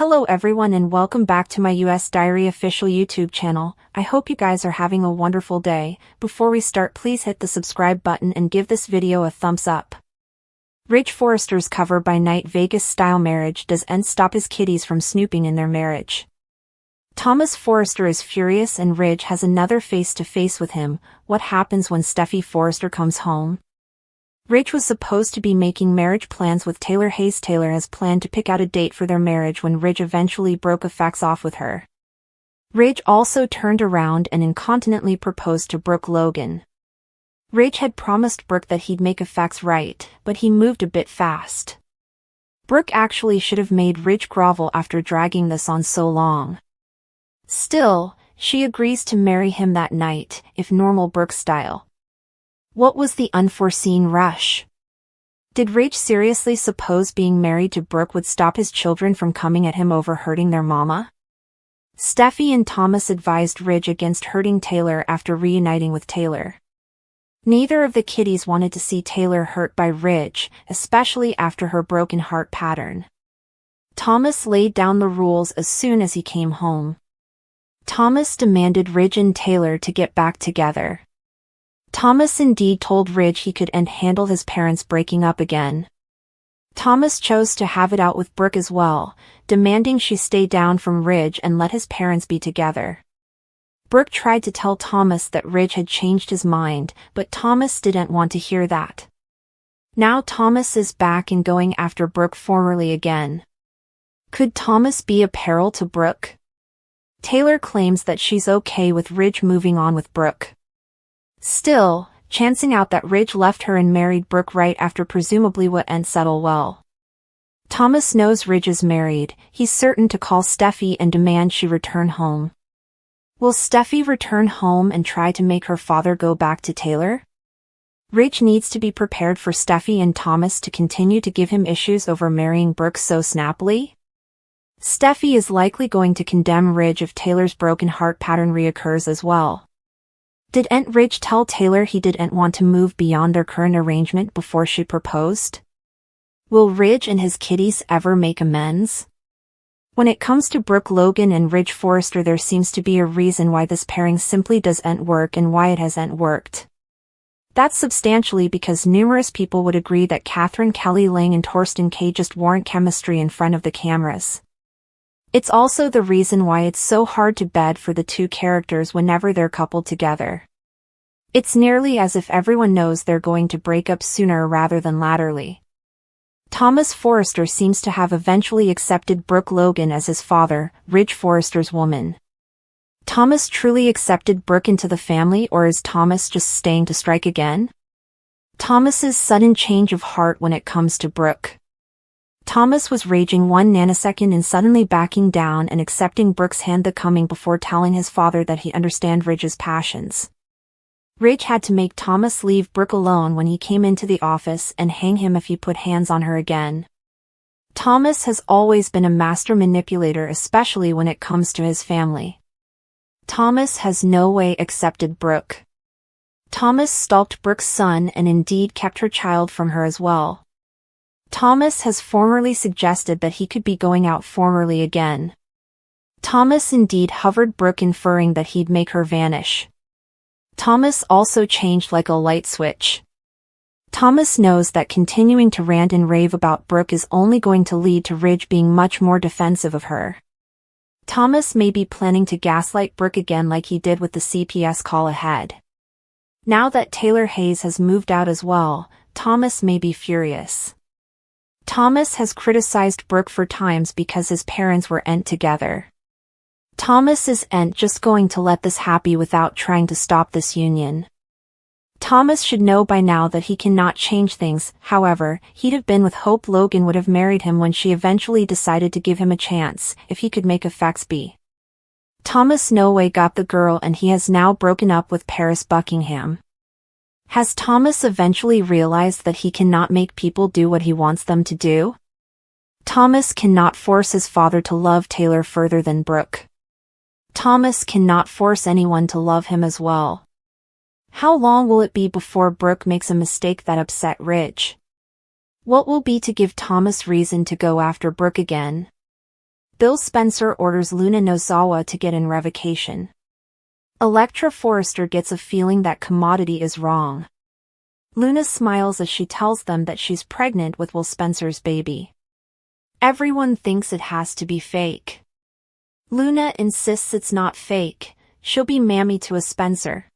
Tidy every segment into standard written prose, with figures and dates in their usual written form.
Hello everyone and welcome back to my US Diary official YouTube channel. I hope you guys are having a wonderful day. Before we start, please hit the subscribe button and give this video a thumbs up. Ridge Forrester's cover by night Vegas-style marriage doesn't stop his kiddies from snooping in their marriage. Thomas Forrester is furious and Ridge has another face-to-face with him. What happens when Steffi Forrester comes home? Ridge was supposed to be making marriage plans with Taylor Hayes. Taylor has planned to pick out a date for their marriage when Ridge eventually broke a fax off with her. Ridge also turned around and incontinently proposed to Brooke Logan. Ridge had promised Brooke that he'd make a fax right, but he moved a bit fast. Brooke actually should have made Ridge grovel after dragging this on so long. Still, she agrees to marry him that night, if normal Brooke style. What was the unforeseen rush? Did Ridge seriously suppose being married to Brooke would stop his children from coming at him over hurting their mama? Steffi and Thomas advised Ridge against hurting Taylor after reuniting with Taylor. Neither of the kiddies wanted to see Taylor hurt by Ridge, especially after her broken heart pattern. Thomas laid down the rules as soon as he came home. Thomas demanded Ridge and Taylor to get back together. Thomas indeed told Ridge he could handle his parents breaking up again. Thomas chose to have it out with Brooke as well, demanding she stay down from Ridge and let his parents be together. Brooke tried to tell Thomas that Ridge had changed his mind, but Thomas didn't want to hear that. Now Thomas is back and going after Brooke formally again. Could Thomas be a peril to Brooke? Taylor claims that she's okay with Ridge moving on with Brooke. Still, chancing out that Ridge left her and married Brooke right after presumably wouldn't settle well. Thomas knows Ridge is married. He's certain to call Steffi and demand she return home. Will Steffi return home and try to make her father go back to Taylor? Ridge needs to be prepared for Steffi and Thomas to continue to give him issues over marrying Brooke so snappily. Steffi is likely going to condemn Ridge if Taylor's broken heart pattern reoccurs as well. Didn't Ridge tell Taylor he didn't want to move beyond their current arrangement before she proposed? Will Ridge and his kiddies ever make amends? When it comes to Brooke Logan and Ridge Forrester, there seems to be a reason why this pairing simply doesn't work and why it hasn't worked. That's substantially because numerous people would agree that Catherine Kelly Lang and Torsten K just warrant chemistry in front of the cameras. It's also the reason why it's so hard to bed for the two characters whenever they're coupled together. It's nearly as if everyone knows they're going to break up sooner rather than laterally. Thomas Forrester seems to have eventually accepted Brooke Logan as his father, Ridge Forrester's woman. Thomas truly accepted Brooke into the family, or is Thomas just staying to strike again? Thomas's sudden change of heart when it comes to Brooke. Thomas was raging 1 nanosecond and suddenly backing down and accepting Brooke's hand, the coming before telling his father that he understands Ridge's passions. Ridge had to make Thomas leave Brooke alone when he came into the office and hang him if he put hands on her again. Thomas has always been a master manipulator, especially when it comes to his family. Thomas has no way accepted Brooke. Thomas stalked Brooke's son and indeed kept her child from her as well. Thomas has formerly suggested that he could be going out formally again. Thomas indeed hovered Brooke, inferring that he'd make her vanish. Thomas also changed like a light switch. Thomas knows that continuing to rant and rave about Brooke is only going to lead to Ridge being much more defensive of her. Thomas may be planning to gaslight Brooke again like he did with the CPS call ahead. Now that Taylor Hayes has moved out as well, Thomas may be furious. Thomas has criticized Brooke for times because his parents weren't together. Thomas isn't just going to let this happen without trying to stop this union. Thomas should know by now that he cannot change things. However, he'd have been with hope Logan would have married him when she eventually decided to give him a chance, if he could make a fax be. Thomas no way got the girl and he has now broken up with Paris Buckingham. Has Thomas eventually realized that he cannot make people do what he wants them to do? Thomas cannot force his father to love Taylor further than Brooke. Thomas cannot force anyone to love him as well. How long will it be before Brooke makes a mistake that upset Ridge? What will be to give Thomas reason to go after Brooke again? Bill Spencer orders Luna Nozawa to get in revocation. Electra Forrester gets a feeling that commodity is wrong. Luna smiles as she tells them that she's pregnant with Will Spencer's baby. Everyone thinks it has to be fake. Luna insists it's not fake, she'll be mammy to a Spencer.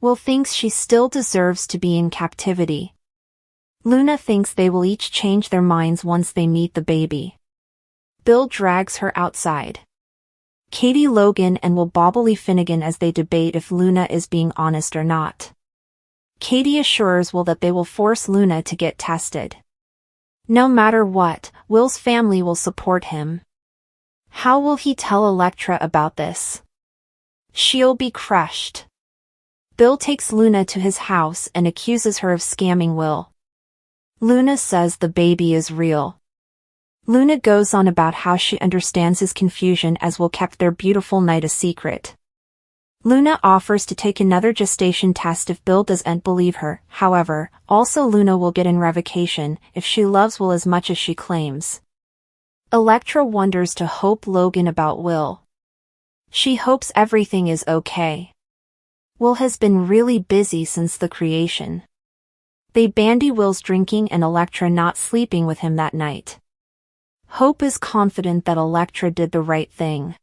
Will thinks she still deserves to be in captivity. Luna thinks they will each change their minds once they meet the baby. Bill drags her outside. Katie Logan and Will Bobbly Finnegan as they debate if Luna is being honest or not. Katie assures Will that they will force Luna to get tested. No matter what, Will's family will support him. How will he tell Electra about this? She'll be crushed. Bill takes Luna to his house and accuses her of scamming Will. Luna says the baby is real. Luna goes on about how she understands his confusion as Will kept their beautiful night a secret. Luna offers to take another gestation test if Bill doesn't believe her. However, also Luna will get in revocation if she loves Will as much as she claims. Electra wonders to Hope Logan about Will. She hopes everything is okay. Will has been really busy since the creation. They bandy Will's drinking and Electra not sleeping with him that night. Hope is confident that Electra did the right thing.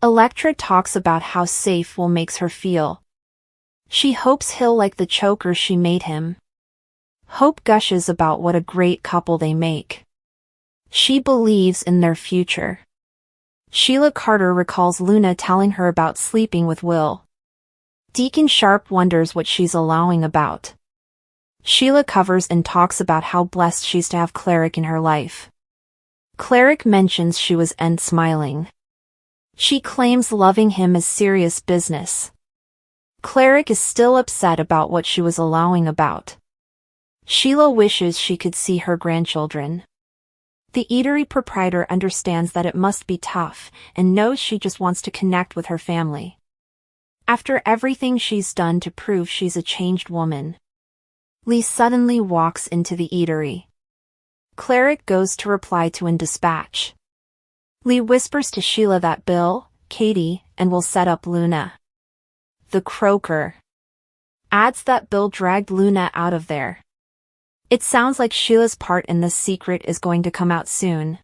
Electra talks about how safe Will makes her feel. She hopes he'll like the choker she made him. Hope gushes about what a great couple they make. She believes in their future. Sheila Carter recalls Luna telling her about sleeping with Will. Deacon Sharp wonders what she's allowing about. Sheila covers and talks about how blessed she's to have Cleric in her life. Cleric mentions she was smiling. She claims loving him is serious business. Cleric is still upset about what she was allowing about. Sheila wishes she could see her grandchildren. The eatery proprietor understands that it must be tough and knows she just wants to connect with her family. After everything she's done to prove she's a changed woman. Lee suddenly walks into the eatery. Cleric goes to reply to in dispatch. Lee whispers to Sheila that Bill, Katie, and Will set up Luna. The croaker. Adds that Bill dragged Luna out of there. It sounds like Sheila's part in this secret is going to come out soon.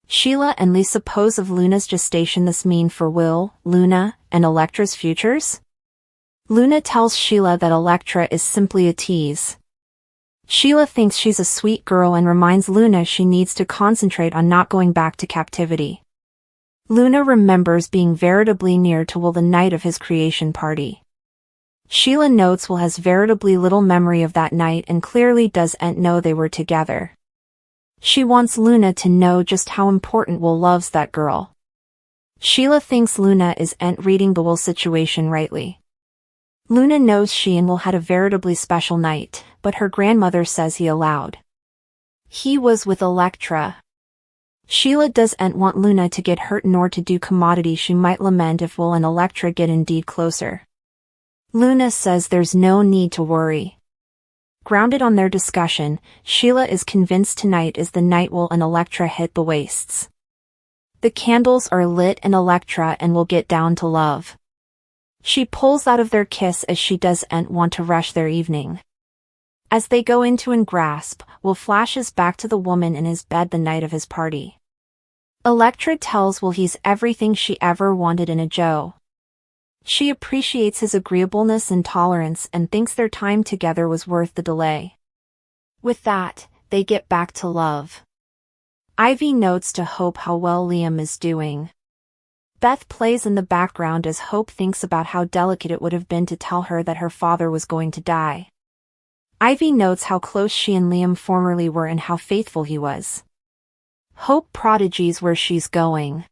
Sheila and Lee suppose of Luna's gestation this mean for Will, Luna, and Electra's futures? Luna tells Sheila that Electra is simply a tease. Sheila thinks she's a sweet girl and reminds Luna she needs to concentrate on not going back to captivity. Luna remembers being veritably near to Will the night of his creation party. Sheila notes Will has veritably little memory of that night and clearly doesn't know they were together. She wants Luna to know just how important Will loves that girl. Sheila thinks Luna isn't reading the Will situation rightly. Luna knows she and Will had a veritably special night, but her grandmother says he allowed. He was with Electra. Sheila doesn't want Luna to get hurt nor to do commodity she might lament if Will and Electra get indeed closer. Luna says there's no need to worry. Grounded on their discussion, Sheila is convinced tonight is the night Will and Electra hit the wastes. The candles are lit and Electra and Will get down to love. She pulls out of their kiss as she doesn't want to rush their evening. As they go into and grasp, Will flashes back to the woman in his bed the night of his party. Electra tells Will he's everything she ever wanted in a Joe. She appreciates his agreeableness and tolerance and thinks their time together was worth the delay. With that, they get back to love. Ivy notes to Hope how well Liam is doing. Beth plays in the background as Hope thinks about how delicate it would have been to tell her that her father was going to die. Ivy notes how close she and Liam formerly were and how faithful he was. Hope prodigies where she's going.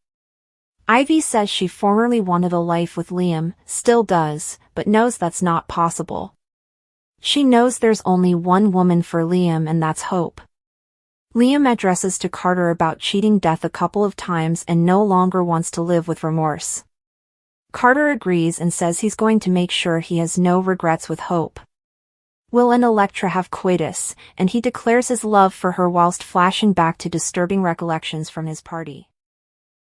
Ivy says she formerly wanted a life with Liam, still does, but knows that's not possible. She knows there's only one woman for Liam and that's Hope. Liam addresses to Carter about cheating death a couple of times and no longer wants to live with remorse. Carter agrees and says he's going to make sure he has no regrets with Hope. Will and Electra have coitus, and he declares his love for her whilst flashing back to disturbing recollections from his party.